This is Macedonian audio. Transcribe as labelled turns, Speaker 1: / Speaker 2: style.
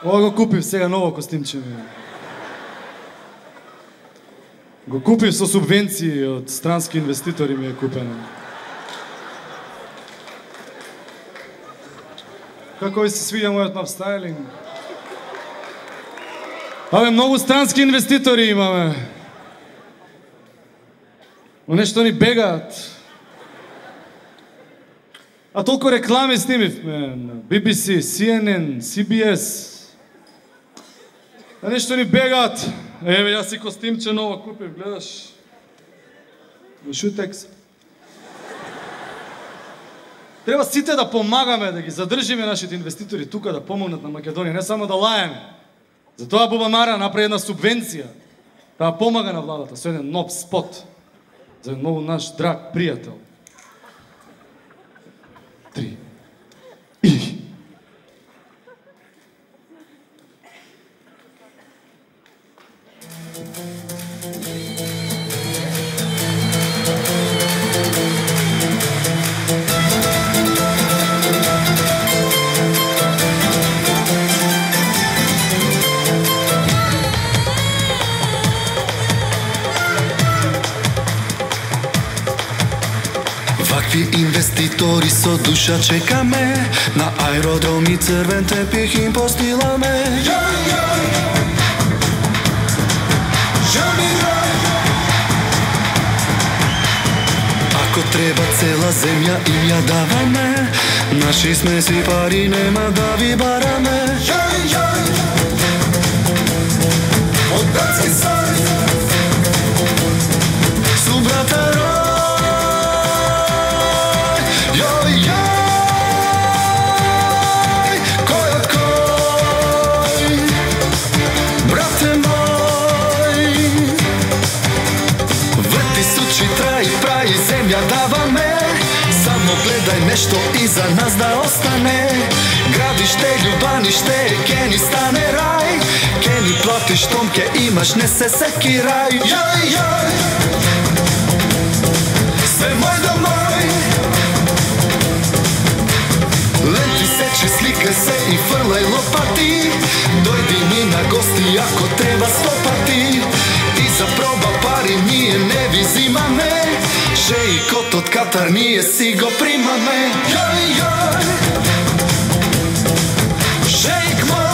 Speaker 1: Ова го купив сега ново костимче ми. Го купив со субвенции од странски инвеститори ми е купено. Како ви се свиѓа мојот нов стайлинг? Абе, многу странски инвеститори имаме. Но нешто ни бегаат. А толку реклами снимивме на BBC, CNN, CBS. А нешто ни бегаат. Еве, јас си костимче ново купив, гледаш. Во Шутекс. Треба сите да помагаме, да ги задржиме нашите инвеститори тука, да помогнат на Македонија, не само да лаеме. Затоа Бубамара направи една субвенција, да помага на владата со еден нов спот за многу наш драг пријател. 3.
Speaker 2: Инвеститори со душа чекаме, на аеродроми црвен тепих им постиламе. Ако треба цела земја им ја даваме, наши сме си пари, нема да ви бараме. Од братски сај, су братаро. Земја даваме, само гледај нешто иза нас да остане. Градиште, љубаниште, ке ни стане рај, ке ни платиш том, ке имаш, не се секирај. Јај, све мој да мој. Ленти сечи, сликај се и фрлај лопати. Дојди ми на гости, ако треба 100 пати. И за проба пари ние не ви зимаме. Шејкот од Катар ние си го примаме. Јај, шејк мој.